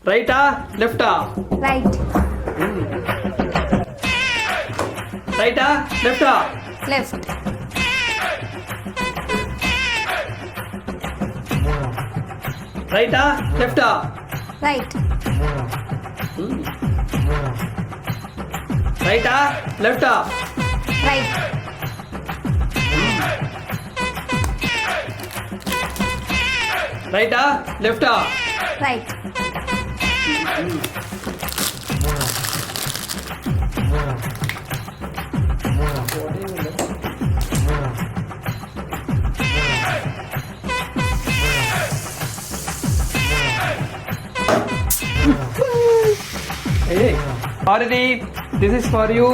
రైటా లెఫ్టా? రైట్. రైటా లెఫ్టా? లెఫ్ట్. రైటా లెఫ్టా? రైట్. రైటా లెఫ్టా? రైట్. రైటా లెఫ్టా? Right. Hey, Bharati, this is for you.